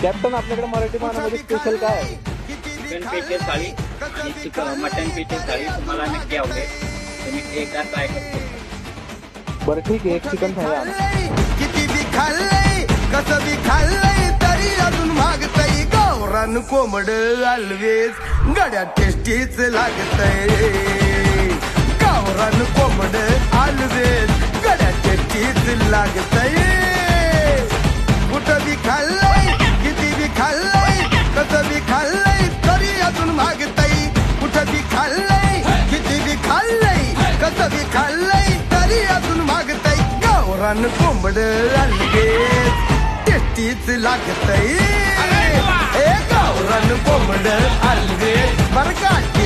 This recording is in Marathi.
कॅप्टन आपल्याकडे मराठी मानामध्ये स्पेशल काय आहे? चिकन पेटे थाळी आणि मटन पेटे थाळी तुम्हाला नक्की आवडेल. तुम्ही एकदा ट्राय करू. बरं ठीक आहे, एक चिकन थाळी आणा. किती बी खाल्लंय कसं बी खाल्लंय तरी अजून मागतय. गावरान कोंबड ऑलवेज गड्या टेस्टीच लागतय. गावरान कोंबड ऑलवेज गड्या टेस्टीच लागतय. कुठं बी खाल्लंय किती बी खाल्लंय कसं बी खाल्लंय तरी अजून मागतय. कुठं बी खाल्लंय किती बी खाल्लंय कसं बी खाल्लंय तरी अजून मागतय. गावरान कोंबड ऑलवेज टेस्टीच लागतय. गावरान कोंबड ऑलवेज बरं का.